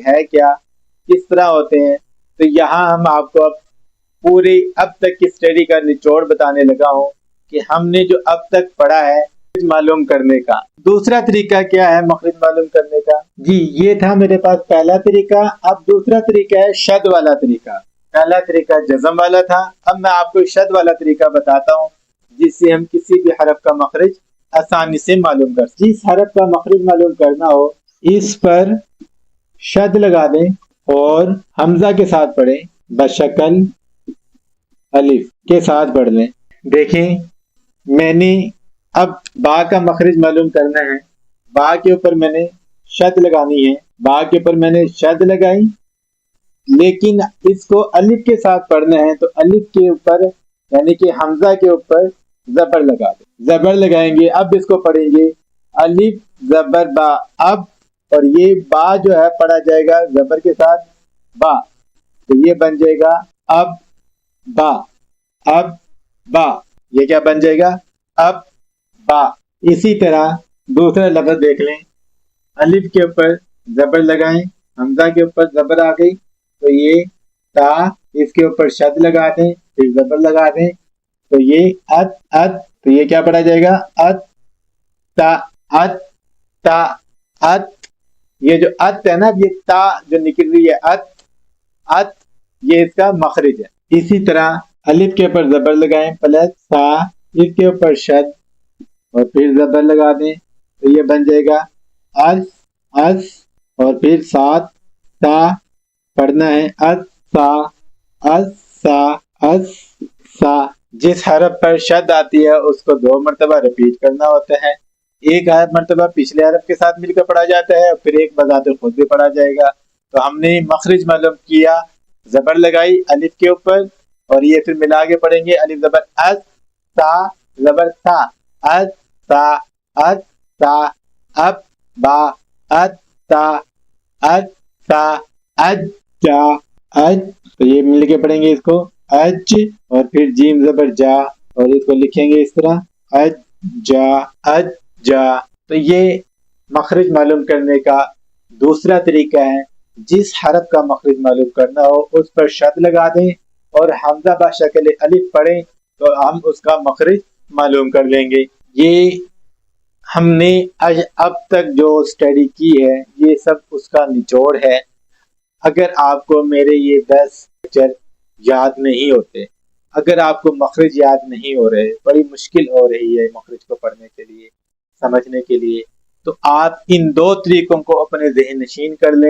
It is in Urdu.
ہے کیا, کس طرح ہوتے ہیں. تو یہاں ہم آپ کو پوری اب تک کی اسٹڈی کا نچوڑ بتانے لگا ہوں کہ ہم نے جو اب تک پڑھا ہے معلوم کرنے کا. دوسرا طریقہ کیا ہے مخرج معلوم کرنے کا؟ جی یہ تھا میرے پاس پہلا طریقہ. اب دوسرا طریقہ ہے شد والا طریقہ. پہلا طریقہ جزم والا تھا, اب میں آپ کو شد والا طریقہ بتاتا ہوں جس سے ہم کسی بھی حرف کا مخرج آسانی سے معلوم کر سکیں. جس حرف کا مخرج معلوم کرنا ہو اس پر شد لگا دیں اور حمزہ کے ساتھ پڑھیں, بشکل الف کے ساتھ پڑھ لیں. دیکھیں میں نے اب با کا مخرج معلوم کرنا ہے, با کے اوپر میں نے شد لگانی ہے. با کے اوپر میں نے شد لگائی, لیکن اس کو الف کے ساتھ پڑھنا ہے تو الف کے اوپر یعنی کہ حمزہ کے اوپر زبر لگا دیں. زبر لگائیں گے, اب اس کو پڑھیں گے الف زبر با اب, اور یہ با جو ہے پڑھا جائے گا زبر کے ساتھ با, تو یہ بن جائے گا اب با. اب با یہ کیا بن جائے گا؟ اب با. اسی طرح دوسرا لفظ دیکھ لیں, الف کے اوپر زبر لگائیں, حمزہ کے اوپر زبر آ گئی تو یہ تا, اس کے اوپر شد لگا دیں پھر زبر لگا دیں تو یہ ات ات, تو یہ کیا پڑھا جائے گا؟ ات تا ات تا ات. یہ جو ات ہے نا, یہ تا جو نکل رہی ہے ات ات, یہ اس کا مخرج ہے. اسی طرح الف کے اوپر زبر لگائیں پلس تا, اس کے اوپر شد اور پھر زبر لگا دیں تو یہ بن جائے گا اس اس, اور پھر ساتھ تا پڑھنا ہے اس سا اس سا اس سا. جس حرف پر شد آتی ہے اس کو 2 مرتبہ ریپیٹ کرنا ہوتا ہے. ایک مرتبہ پچھلے حرف کے ساتھ مل کر پڑھا جاتا ہے, پھر ایک بذات خود بھی پڑھا جائے گا. تو ہم نے مخرج معلوم کیا, زبر لگائی الف کے اوپر اور یہ پھر ملا کے پڑھیں گے الف زبر اس تا زبر تا اس تا اس تا اب با ات تا اس تا اج جا اج, تو یہ مل کے پڑھیں گے اس کو اج, اور پھر جیم زبر جا اور اس کو لکھیں گے اس طرح اج جا اج جا. تو یہ مخرج معلوم کرنے کا دوسرا طریقہ ہے. جس حرف کا مخرج معلوم کرنا ہو اس پر شد لگا دیں اور حمزہ بشکل الف پڑھیں تو ہم اس کا مخرج معلوم کر لیں گے. یہ ہم نے اب تک جو اسٹڈی کی ہے یہ سب اس کا نچوڑ ہے. اگر آپ کو میرے یہ 10 لیکچر یاد نہیں ہوتے, اگر آپ کو مخرج یاد نہیں ہو رہے, بڑی مشکل ہو رہی ہے مخرج کو پڑھنے کے لیے, سمجھنے کے لیے, تو آپ ان 2 طریقوں کو اپنے ذہن نشین کر لیں.